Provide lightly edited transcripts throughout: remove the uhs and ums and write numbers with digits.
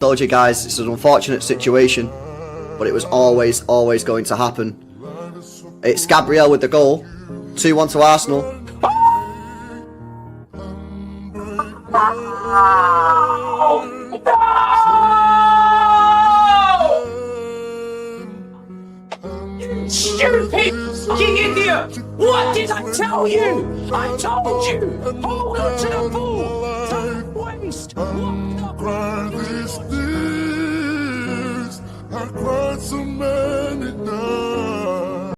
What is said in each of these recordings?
told you guys, it's an unfortunate situation, but it was always going to happen. It's Gabriel with the goal. 2-1 to Arsenal. You stupid fucking idiot! What did I tell you? I told you! Hold on to the ball! Don't waste! Well,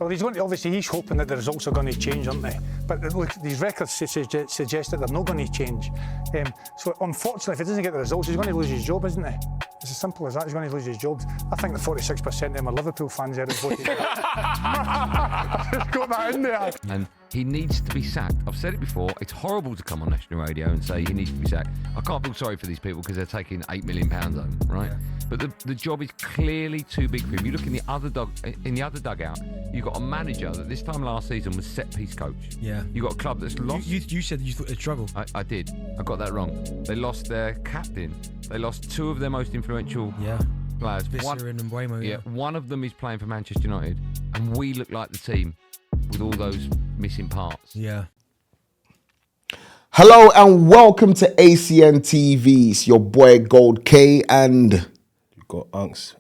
he's going to, obviously he's hoping that the results are going to change, aren't they? But look, these records suggest that they're not going to change. So unfortunately, if he doesn't get the results, he's going to lose his job, isn't he? It's as simple as that. He's going to lose his job. I think the 46% of them are Liverpool fans there have voted. I've just got that in there. And he needs to be sacked. I've said it before, it's horrible to come on national radio and say he needs to be sacked. I can't feel sorry for these people because they're taking £8 million home, right? Yeah. But the job is clearly too big for him. You look in the other dugout, you've got a manager that this time last season was set-piece coach. Yeah. You've got a club that's lost. You said you thought they'd struggle. I did. I got that wrong. They lost their captain. They lost two of their most influential players. Visser and Mbeumo, yeah. One of them is playing for Manchester United, and we look like the team with all those missing parts. Yeah. Hello and welcome to ACN TV. It's your boy Goldkay and you got Unkz.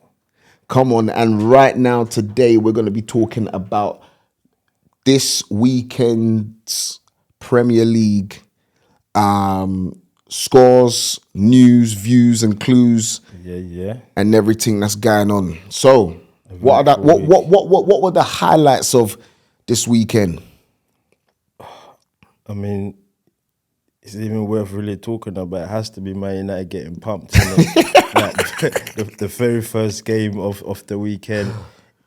Come on, and right now today we're going to be talking about this weekend's Premier League scores, news, views, and clues, and everything that's going on. So, what were the highlights of this weekend? I mean, it's even worth really talking about. It has to be Man United getting pumped. Like the very first game of the weekend.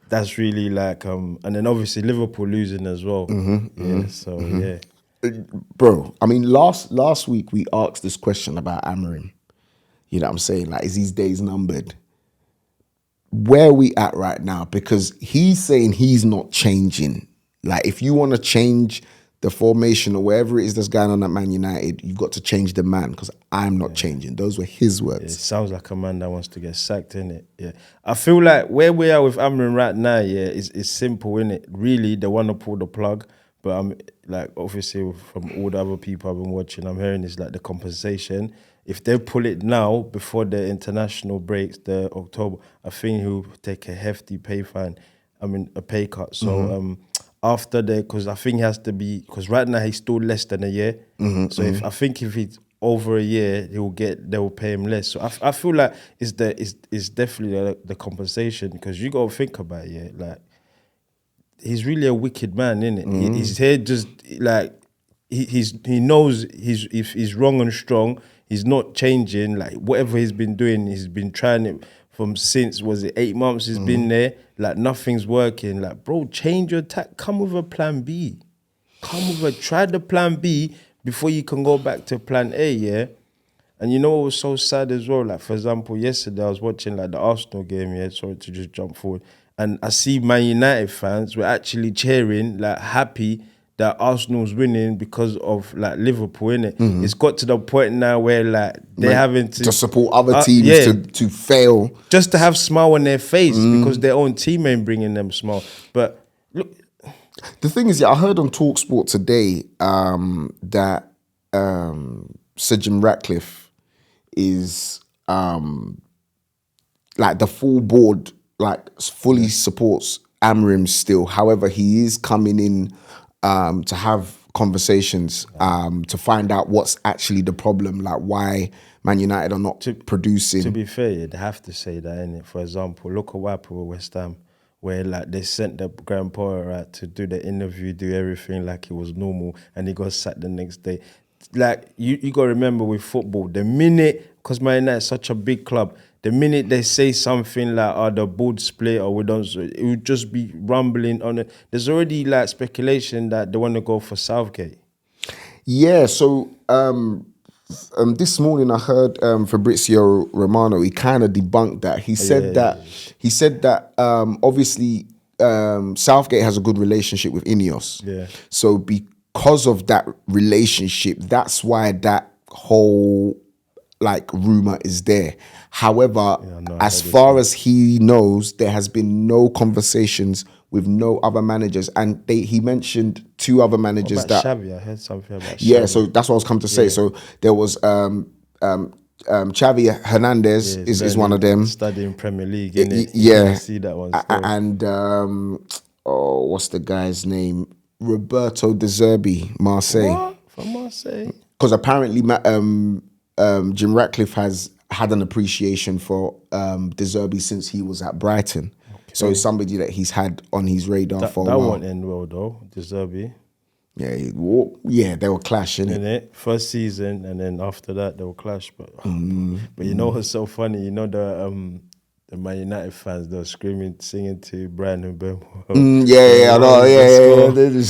That's really like, and then obviously Liverpool losing as well. Bro, I mean, last week we asked this question about Amorim. You know what I'm saying? Like, is his days numbered? Where are we at right now? Because he's saying he's not changing. Like, if you want to change the formation or wherever it is that's going on at Man United, you've got to change the man, because I'm not changing. Those were his words. It sounds like a man that wants to get sacked, innit? Yeah. I feel like where we are with Amorim right now, is simple, innit? Really, they want to pull the plug. But I'm like, obviously, from all the other people I've been watching, I'm hearing it's like the compensation. If they pull it now before the international breaks, the October, I think he'll take a hefty pay cut. So after that, because I think he has to be, because right now he's still less than a year. If he's over a year, they will pay him less. So I feel like it's definitely the compensation, because you got to think about it, like, he's really a wicked man, innit? He's here just like he knows if he's wrong and strong. He's not changing. Like, whatever he's been doing, he's been trying it from since, was it 8 months? He's been there. Like, nothing's working. Like, bro, change your tack. Come with a plan B. Try the plan B before you can go back to plan A. Yeah. And you know what was so sad as well? Like, for example, yesterday I was watching like the Arsenal game. Yeah, sorry to just jump forward. And I see Man United fans were actually cheering, like, happy that Arsenal's winning because of, like, Liverpool, innit? It's got to the point now where, like, they're having to support other teams to fail. Just to have smile on their face because their own team ain't bringing them smile. But look, the thing is, I heard on TalkSport today that Sir Jim Ratcliffe is like the full board, like, fully supports Amorim still. However, he is coming in to have conversations to find out what's actually the problem, like why Man United are not producing. To be fair, they have to say that, innit? For example, look at what happened with West Ham, where, like, they sent the grandpa out to do the interview, do everything like it was normal, and he got sacked the next day. Like, you got to remember with football, the minute, because Man United is such a big club, the minute they say something like, the board split or we don't, it would just be rumbling on it. There's already, like, speculation that they want to go for Southgate. Yeah, so this morning I heard Fabrizio Romano, he kind of debunked that. He said that obviously Southgate has a good relationship with Ineos. Yeah. So because of that relationship, that's why that whole like rumor is there. However, no, as far as he knows, there has been no conversations with no other managers, and he mentioned 2 other managers About that. Xavi, I heard something about Yeah, Xavi. so that's what I was come to say. So there was Xavi Hernandez is one of them. Studying Premier League, innit? Yeah, You see that one. Still. And what's the guy's name? Roberto De Zerbi, Marseille. What? From Marseille? Because apparently Jim Ratcliffe has had an appreciation for De Zerbi since he was at Brighton. Okay. So it's somebody that he's had on his radar for a while. That won't end well though, De Zerbi. Yeah, they were clashing. Innit? First season, and then after that they will clash. But you know what's so funny? You know the Man United fans, they were screaming, singing to Brian and Birmingham. I know. What was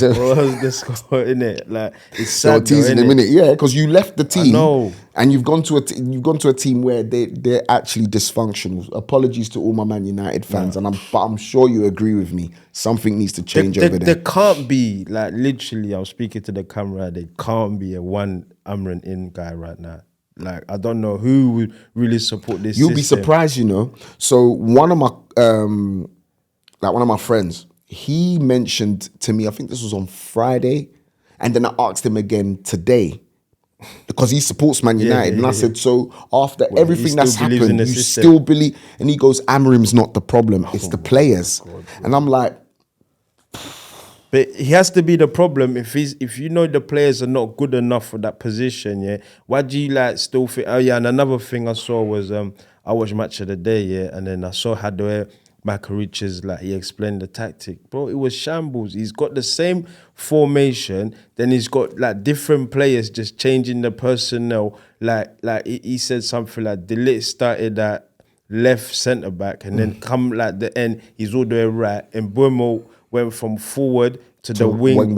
the score, innit? Like, it's sad. They were teasing him, innit? Yeah, because you left the team. I know. And you've gone to a team where they're actually dysfunctional. Apologies to all my Man United fans, but I'm sure you agree with me. Something needs to change over there. There can't be, like, literally, I'm speaking to the camera, there can't be a one Amrin in guy right now. Like, I don't know who would really support this You'll system. be surprised, you know. So one of my friends, he mentioned to me, I think this was on Friday, and then I asked him again today, because he supports Man United. And I said, so after everything that's happened, you still believe? And he goes, Amorim's not the problem, it's the players. And I'm like, but he has to be the problem if you know the players are not good enough for that position, yeah. Why do you like still think? Oh yeah, and another thing I saw was I watched Match of the Day, yeah, and then I saw how the Macarich's, like, he explained the tactic, bro. It was shambles. He's got the same formation, then he's got like different players just changing the personnel. Like he said something like De Ligt started at left centre back, and then come like the end, he's all the way right, and Buemo went from forward to the wing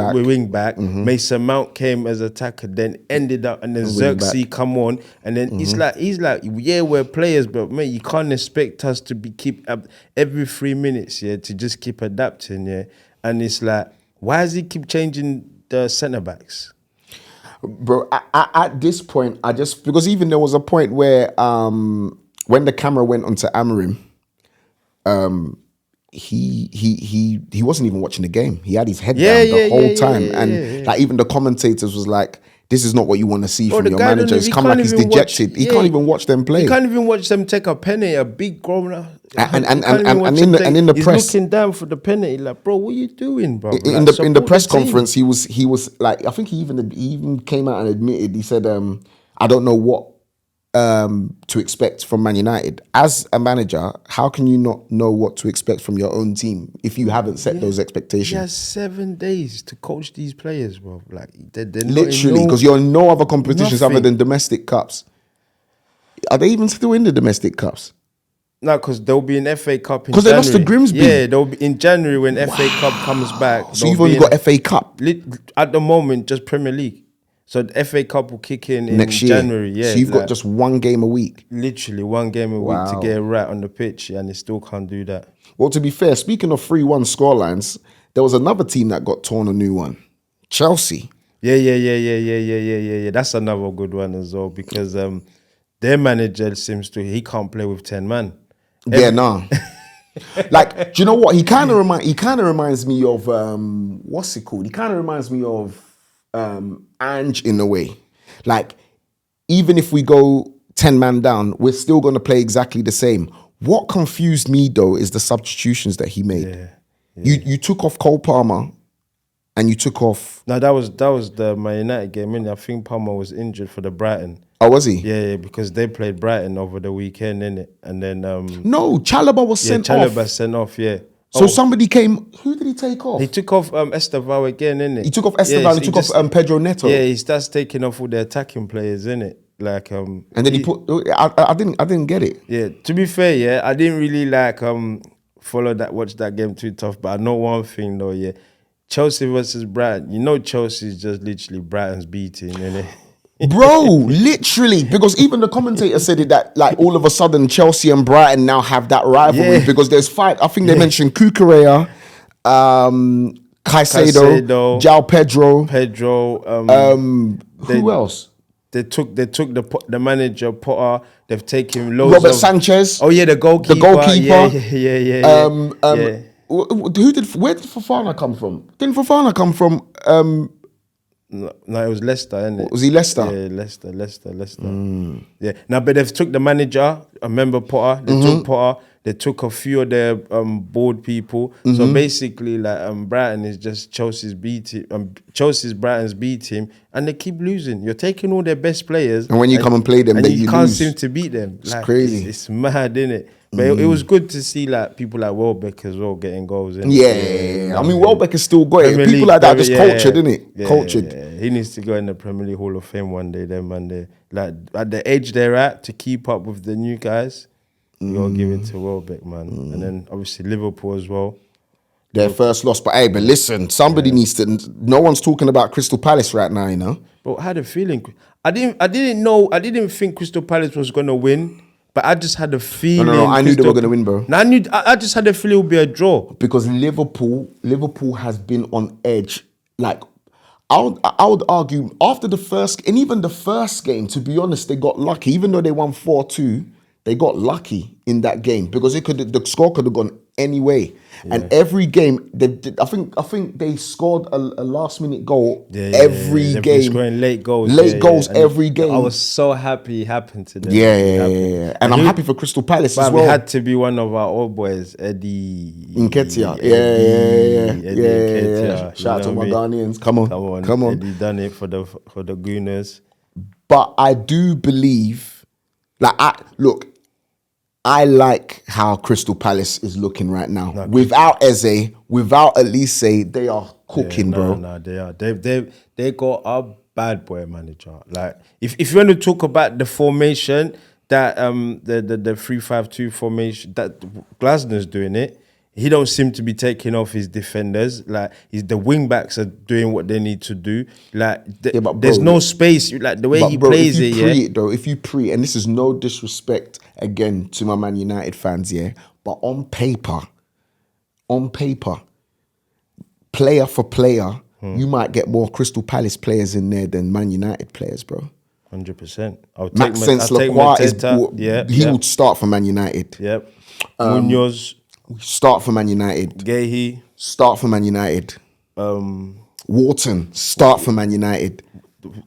back. Mason Mount came as attacker, then ended up, and then Xerxes come on, and then he's like, yeah, we're players, but mate, you can't expect us to keep up every 3 minutes, yeah, to just keep adapting, yeah. And it's like, why does he keep changing the centre backs? bro, at this point, because even there was a point where when the camera went onto Amorim, he wasn't even watching the game. He had his head down the whole time. And like even the commentators was like, this is not what you want to see from your manager. It's come like he's dejected. He can't even watch them play. He can't even watch them take a penalty, a big grown up. And in the he's press, looking down for the penalty, like, bro, what are you doing, bro? In the press conference, he was like, I think he even came out and admitted, he said, I don't know what to expect from Man United. As a manager, how can you not know what to expect from your own team if you haven't set those expectations? He has 7 days to coach these players, bro. Like, they're literally, because you're in no other competitions other than domestic cups. Are they even still in the domestic cups? No, because there'll be an FA Cup in January. Because they lost to Grimsby. Yeah, they'll be in January when FA Cup comes back. So you've only got FA Cup? At the moment, just Premier League. So the FA Cup will kick in next year. January. Yeah, so you've got just 1 game a week. Literally 1 game a week to get it right on the pitch, and they still can't do that. Well, to be fair, speaking of 3-1 scorelines, there was another team that got torn a new one. Chelsea. Yeah. That's another good one as well, because their manager he can't play with 10 man. Like, do you know what? He kind of reminds me of what's it called? He kind of reminds me of Ange in a way. Like, even if we go 10 man down, we're still going to play exactly the same. What confused me though is the substitutions that he made. You took off Cole Palmer and you took off. No, that was the Man United game, innit? I think Palmer was injured for the Brighton. Oh, was he? Yeah, because they played Brighton over the weekend, innit? And then no, Chalobah was sent off. Chalobah sent off, yeah. So somebody came. Who did he take off? He took off Esteval again, innit? He took off Esteval. He took off Pedro Neto. Yeah, he starts taking off all the attacking players, innit? Like and then he put. I didn't get it. Yeah, to be fair, yeah, I didn't really like watch that game too tough. But I know one thing though, yeah, Chelsea versus Brighton. You know, Chelsea is just literally Brighton's beating, innit? Bro, literally, because even the commentator said it, that like all of a sudden Chelsea and Brighton now have that rivalry because there's 5. I think they mentioned Cucurella, Caicedo, João Pedro. Who Who else? They took the manager Potter. They've taken loads Robert of Sanchez. Oh yeah, the goalkeeper. Yeah. Where did Fofana come from? Didn't Fofana come from? No, it was Leicester, innit? Was he Leicester? Yeah, Leicester. Yeah. Now, but they've took the manager. I remember Potter. They took Potter. They took a few of their board people. So basically, like Brighton is just Chelsea's B team. Chelsea's Brighton's B team, and they keep losing. You're taking all their best players, And when you come and play them, and then you you can't lose. seem to beat them. It's crazy. It's mad, innit? But it was good to see like people like Welbeck as well getting goals. Innit? Yeah. I mean, Welbeck is still got it. Premier People League, like that are just yeah, cultured, innit? yeah, Cultured. yeah. He needs to go in the Premier League Hall of Fame one day. Them man, they like at the age they're at to keep up with the new guys. You gotta give it to Welbeck, man. And then obviously Liverpool as well. Their first loss. But hey, but listen, somebody needs to. No one's talking about Crystal Palace right now, you know. But I had a feeling. I didn't think Crystal Palace was gonna win. But I just had a feeling. No, I knew they were going to win, bro. No, I just had a feeling it would be a draw. Because Liverpool has been on edge. Like, I would argue after the first, and even the first game, to be honest, they got lucky. Even though they won 4-2, they got lucky in that game because the score could have gone any way. And every game, I think they scored a last minute goal every They've game. been scoring late goals. And every game. I was so happy it happened to them. Yeah. And I'm happy for Crystal Palace as well. It had to be one of our old boys, Eddie Nketiah. Yeah. Shout out to my Ghanaians. Come on. Eddie done it for the Gooners. But I do believe, I like how Crystal Palace is looking right now. Without Eze, without Elise, they are cooking, bro. No, they are. They got a bad boy manager. Like if you want to talk about the formation that the 3-5-2 formation that Glasner's doing it, he don't seem to be taking off his defenders. Like the wing backs are doing what they need to do. Like there's no space. Like the way he plays it. If you pre, and this is no disrespect again to my Man United fans, but on paper, player for player, you might get more Crystal Palace players in there than Man United players, bro. 100%. Maxence Lacroix he would start for Man United. Yep. Munoz. Start for Man United. Gehi. Start for Man United. Wharton. Start for Man United.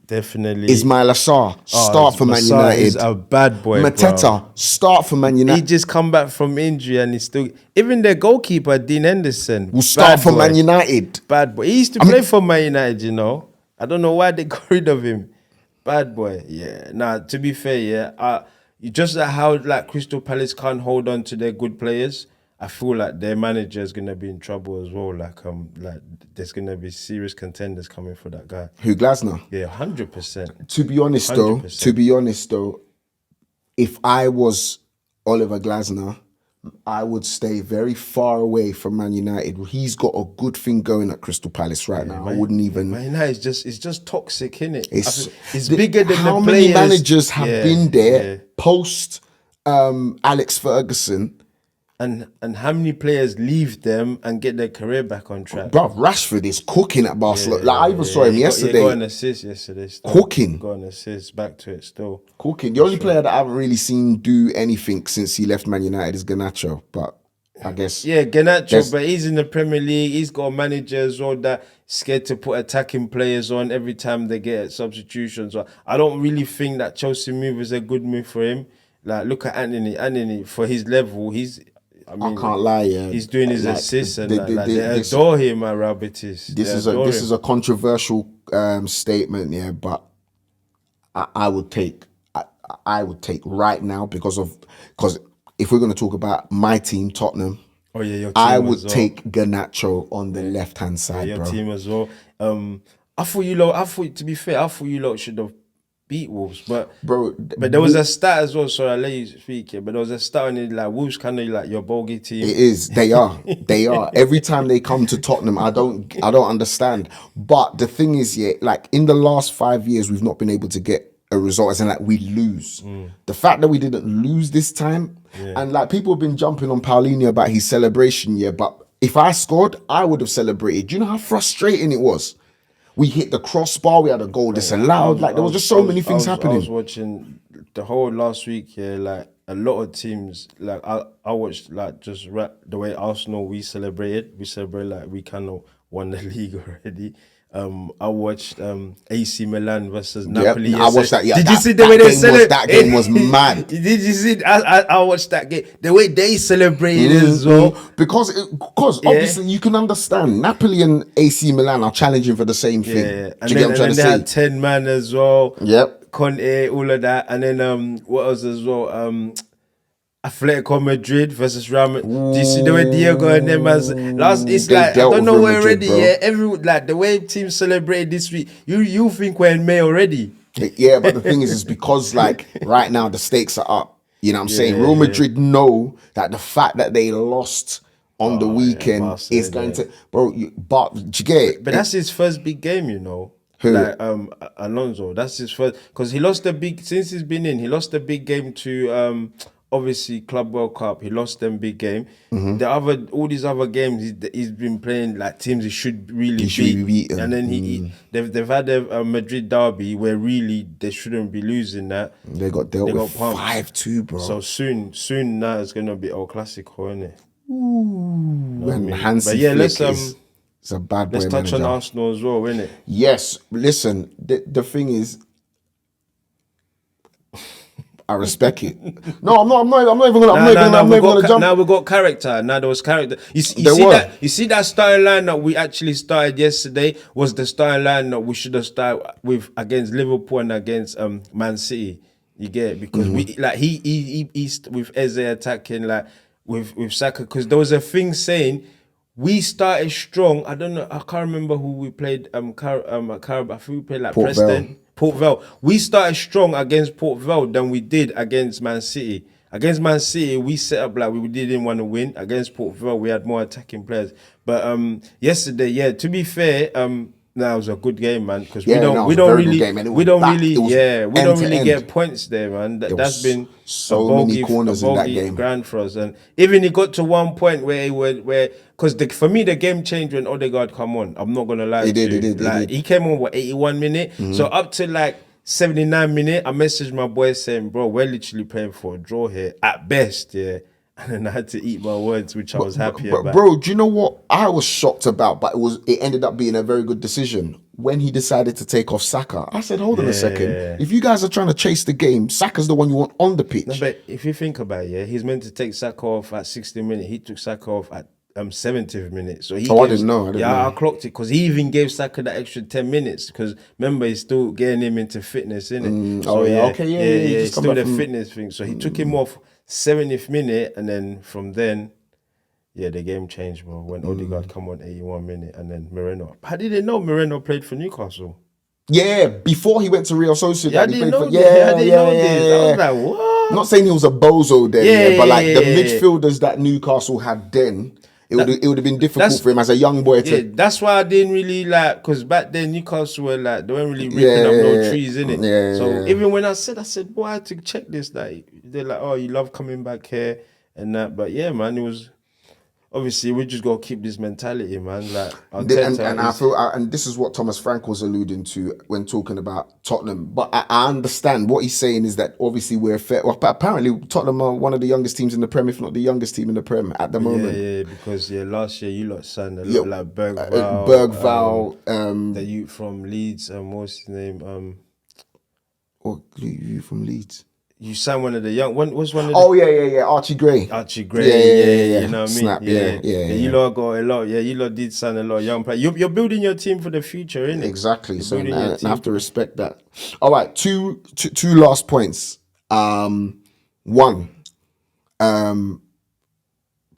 Definitely. Ismail Assar. Start for Man United. Is a bad boy. Mateta. Start for Man United. He just come back from injury and he's still. Even their goalkeeper Dean Henderson will start for Man United. Bad boy. He used to play for Man United. You know. I don't know why they got rid of him. Bad boy. Yeah. Nah. To be fair, just how like Crystal Palace can't hold on to their good players. I feel like their manager is gonna be in trouble as well. Like there's gonna be serious contenders coming for that guy. Who, Glasner? Yeah, 100%. To be honest 100%. though, if I was Oliver Glasner, I would stay very far away from Man United. He's got a good thing going at Crystal Palace right now. I wouldn't even. Man United it's just toxic, innit? It's bigger than how the many players. managers have been there post Alex Ferguson. And how many players leave them and get their career back on track? Bro, Rashford is cooking at Barcelona. I even saw him yesterday. He got an assist yesterday. Still. Cooking. Got an assist, back to it still. Cooking. The only player that I haven't really seen do anything since he left Man United is Garnacho. But I guess... Yeah, Garnacho, but he's in the Premier League. He's got a manager as well that's scared to put attacking players on every time they get substitutions. So I don't really think that Chelsea move is a good move for him. Like, look at Anthony. Anthony, for his level, I can't lie, he's doing his assists and they adore him at Real Betis. This is a controversial statement, but I would take right now because if we're going to talk about my team, Tottenham, your team I would take Garnacho on the left hand side, your bro. team as well. To be fair, I thought you lot should have beat Wolves, but there was a stat as well. Sorry, I'll let you speak here. But there was a stat on it like Wolves kind of like your bogey team. It is. They are. Every time they come to Tottenham, I don't understand. But the thing is, like in the last 5 years, we've not been able to get a result. As in, like we lose. The fact that we didn't lose this time, and like people have been jumping on Paulinho about his celebration, but if I scored, I would have celebrated. Do you know how frustrating it was? We hit the crossbar. We had a goal disallowed. Like there was just so many things happening. I was watching the whole last week. Yeah, like a lot of teams. Like I watched like just the way Arsenal we celebrated. We celebrated like we kind of won the league already. I watched AC Milan versus Napoli. I watched that. Yeah, did you see the way they celebrated? That game was mad. Did you see? I watched that game. The way they celebrated as well. Because obviously you can understand Napoli and AC Milan are challenging for the same thing. Yeah, Do you get what I'm trying to they say? had 10 man as well. Yep. Conte, all of that, and then what else as well? Atletico Madrid versus Real Madrid. Do you see the way Diego and them as last? It's They like I dealt don't with know Real where Madrid, already. bro. Yeah, like the way teams celebrated this week. You think we're in May already? Yeah, but the thing is because like right now the stakes are up. You know what I'm saying? Real Madrid know that the fact that they lost on the weekend Barca, is going to, bro. But do you get it? But that's his first big game, you know. Who? Like Alonso. That's his first because he lost the big since he's been in. He lost the big game to obviously Club World Cup. He lost them big game. All these other games he's been playing like teams he should really beat. And then they've had a Madrid derby where really they shouldn't be losing that. They got dealt with pumped. 5-2, bro. So soon now it's gonna be El Clasico, isn't it? And Hansi But yeah, Flick it's a bad boy let's touch on manager. Arsenal as well, innit? Yes, listen. The thing is, I respect it. No, I'm not even gonna jump. Now we got character. Now there was character. You see that starting line that we actually started yesterday was the starting line that we should have started with against Liverpool and against Man City. You get it? Because we like he with Eze attacking like with Saka because there was a thing saying. We started strong. I don't know. I can't remember who we played. Carragher. I think we played like Port Preston. Vale. Port Vale. We started strong against Port Vale than we did against Man City. Against Man City, we set up like we didn't want to win. Against Port Vale, we had more attacking players. But yesterday, yeah. To be fair, that was a good game, man. Because we don't really get points there, man. That's been so many corners in that game. Grand for us, and even it got to one point where because for me the game changed when Odegaard come on. I'm not gonna lie. He came on 81 minute. So up to like 79 minute, I messaged my boy saying, "Bro, we're literally playing for a draw here at best." Yeah. And then I had to eat my words, which I was happy about. Bro, do you know what I was shocked about? But it ended up being a very good decision. When he decided to take off Saka, I said, hold on a second. If you guys are trying to chase the game, Saka's the one you want on the pitch. No, but if you think about it, he's meant to take Saka off at 60 minutes. He took Saka off at 70th minute. So I didn't know. I clocked it because he even gave Saka that extra 10 minutes because remember he's still getting him into fitness, innit? It's still the fitness thing. So he took him off 70th minute, and then from then, the game changed, bro. When Odegaard come on 81 minute, and then Moreno. I didn't know Moreno played for Newcastle. Yeah, before he went to Real Sociedad. I didn't know this. I was like, what? I'm not saying he was a bozo then, but like the midfielders that Newcastle had then, it would have been difficult for him as a young boy to. Yeah, that's why I didn't really like, because back then Newcastle were like, they weren't really ripping up no trees, innit? So even when I said, boy, I had to check this. Like, they're like, oh, you love coming back here and that. But yeah, man, it was. Obviously, we just got to keep this mentality, man. Like, I feel, and this is what Thomas Frank was alluding to when talking about Tottenham. But I understand what he's saying is that obviously we're fair. Well, apparently Tottenham are one of the youngest teams in the Prem, if not the youngest team in the Prem at the moment. Yeah, because last year you lot signed a lot like Bergvall. The youth from Leeds, what's his name? You from Leeds? You signed one of the young. What's one of the? Oh yeah, Archie Gray. Archie Gray. Yeah. You know what I mean? Snap. Yeah. You lot got a lot. Yeah, you lot did sign a lot of young players. You're building your team for the future, innit? Exactly. So I have to respect that. All right, two last points. One,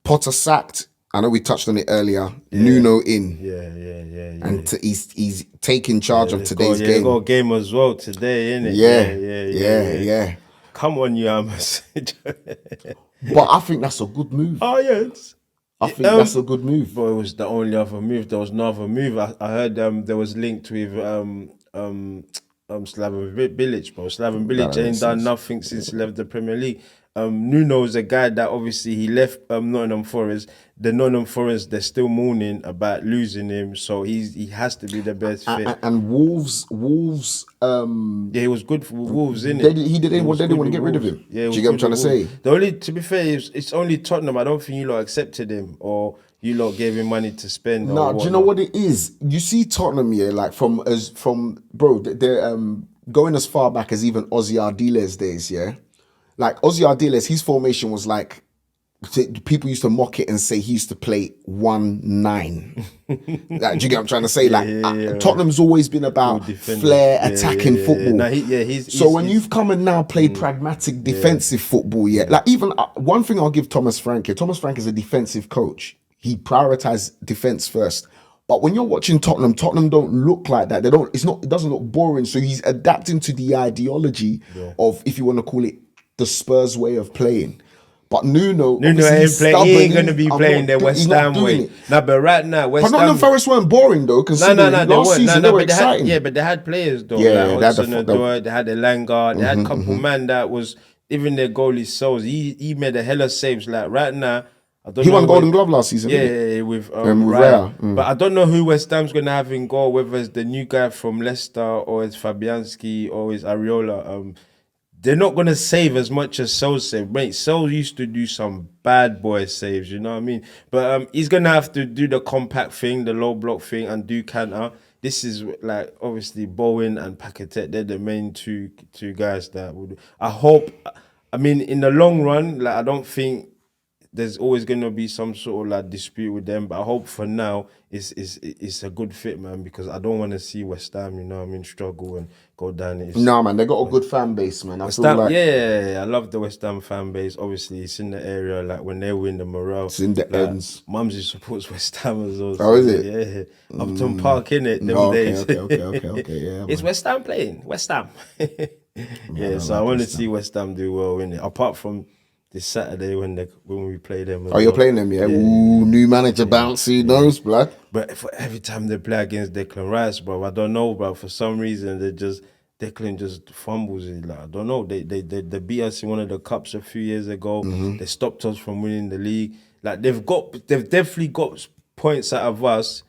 Potter sacked. I know we touched on it earlier. Nuno in. Yeah. And he's taking charge of today's game. They got a game as well today, innit? Yeah. Come on, you Amos. But I think that's a good move. Oh, yes. I think that's a good move. But it was the only other move. There was no other move. I heard there was linked with Slaven Bilic, bro. Slaven Bilic ain't done nothing since he left the Premier League. Nuno's a guy that obviously he left Nottingham Forest. The Nottingham Forest, they're still mourning about losing him, so he has to be the best fit. And Wolves. Yeah, he was good for Wolves, innit? They didn't want to get rid of him. Yeah, do you get what I'm trying to say? The only, to be fair, it's only Tottenham. I don't think you lot accepted him or you lot gave him money to spend. No, do you know what it is? You see Tottenham, yeah, like from they're going as far back as even Ozzy Ardiles days, yeah. Like Ozzy Ardiles, his formation was like, people used to mock it and say he used to play 1-9. Like, do you get what I'm trying to say? Tottenham's always been about flair, attacking football. Nah, when you've come and now played pragmatic defensive football, like even one thing I'll give Thomas Frank here. Thomas Frank is a defensive coach. He prioritized defense first. But when you're watching Tottenham don't look like that. It doesn't look boring. So he's adapting to the ideology of, if you want to call it, the Spurs way of playing. But Nuno ain't playing. He ain't gonna be playing the West Ham way. Nah, but right now, West Ham. But Nottingham Forest weren't boring though. Last season they were exciting. But they had players though. Yeah, like they had Elanga. They had a couple man that was even their goalie Souls. He made a hella saves. Like right now, I don't know. He won Golden Glove last season. Yeah, with Raya. But I don't know who West Ham's gonna have in goal. Whether it's the new guy from Leicester or it's Fabianski or it's Areola. They're not going to save as much as Sol saved. Mate, Sol used to do some bad boy saves, you know what I mean? But he's going to have to do the compact thing, the low block thing, and do counter. This is like, obviously, Bowen and Paquetá, they're the main two guys that would... in the long run, like I don't think there's always going to be some sort of like dispute with them, but I hope for now it's a good fit, man, because I don't want to see West Ham, you know what I mean, struggle and go down. No, man, they got a good fan base, man. I love the West Ham fan base. Obviously, it's in the area, like when they win the morale. It's in the ends. Mumsy supports West Ham as well. Oh, is it? Yeah. Upton Park, innit, days. Okay, yeah. It's West Ham playing, West Ham. So I want to see West Ham do well, innit? Apart from this Saturday when we play them. You're playing them, yeah? Ooh, new manager Bantz, he knows, blood. But for every time they play against Declan Rice, bro, I don't know, bro. For some reason, Declan just fumbles it. Like, I don't know. They beat us in one of the cups a few years ago. They stopped us from winning the league. Like they've definitely got points out of us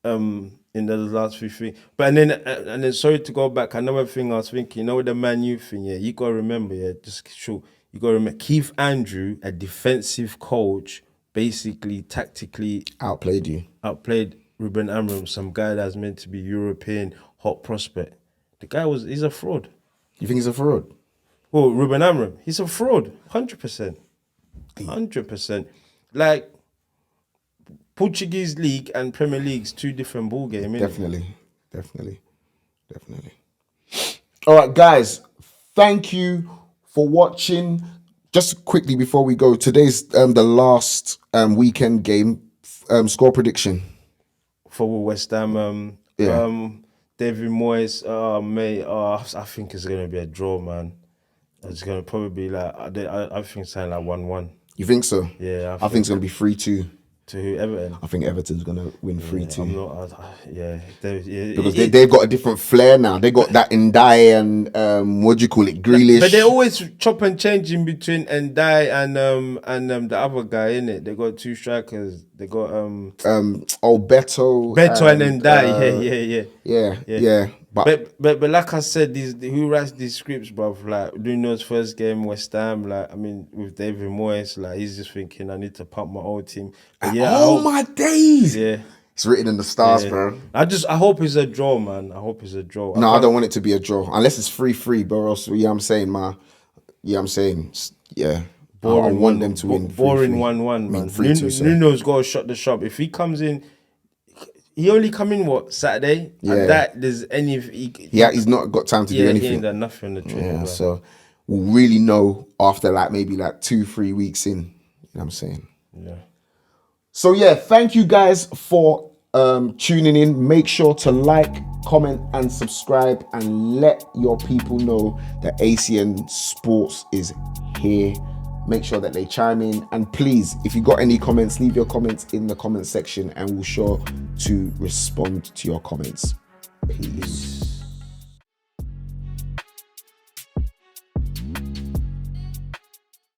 in the last few things. But and then sorry to go back. Another thing I was thinking, you know, the Man U thing, yeah, you gotta remember, yeah, just sure. You got to remember, Keith Andrew, a defensive coach, basically tactically outplayed Ruben Amorim, some guy that's meant to be European hot prospect. The guy he's a fraud. You think he's a fraud? Well, Ruben Amorim, he's a fraud, 100%. 100%. Like, Portuguese league and Premier League's two different ball games. Definitely. All right, guys, thank you for watching. Just quickly before we go, today's the last weekend game. Score prediction for West Ham. David Moyes, mate. I think it's gonna be a draw, man. It's gonna probably be like I think something like 1-1. You think so? Yeah, I think it's gonna be 3-2. To who? Everton? I think Everton's going to win 3-2. I'm not... Because they've got a different flair now. They got that Ndiaye and, what do you call it, Grealish. But they always chop and change in between Ndiaye and the other guy, innit? They got two strikers. They got... Beto. Beto and Ndiaye, yeah. But like I said, who writes these scripts, bruv? Like Nuno's first game, West Ham. Like I mean, with David Moyes, like he's just thinking, I need to pump my old team. But my days. Yeah, it's written in the stars, bro. I hope it's a draw, man. I hope it's a draw. No, I don't want it to be a draw unless it's 3-3, bro. Else, I'm saying, yeah. Boring, I want them to win. Boring 1-1, man. Nuno's got to shut the shop. If he comes in. He only come in Saturday? Yeah. And that there's any... he's not got time to do anything. He ain't done nothing on the training. Yeah, so we'll really know after maybe 2-3 weeks in. You know what I'm saying? Yeah. So yeah, thank you guys for tuning in. Make sure to like, comment and subscribe and let your people know that ACN Sports is here. Make sure that they chime in, and please, if you got any comments, leave your comments in the comment section and we'll sure to respond to your comments. Peace.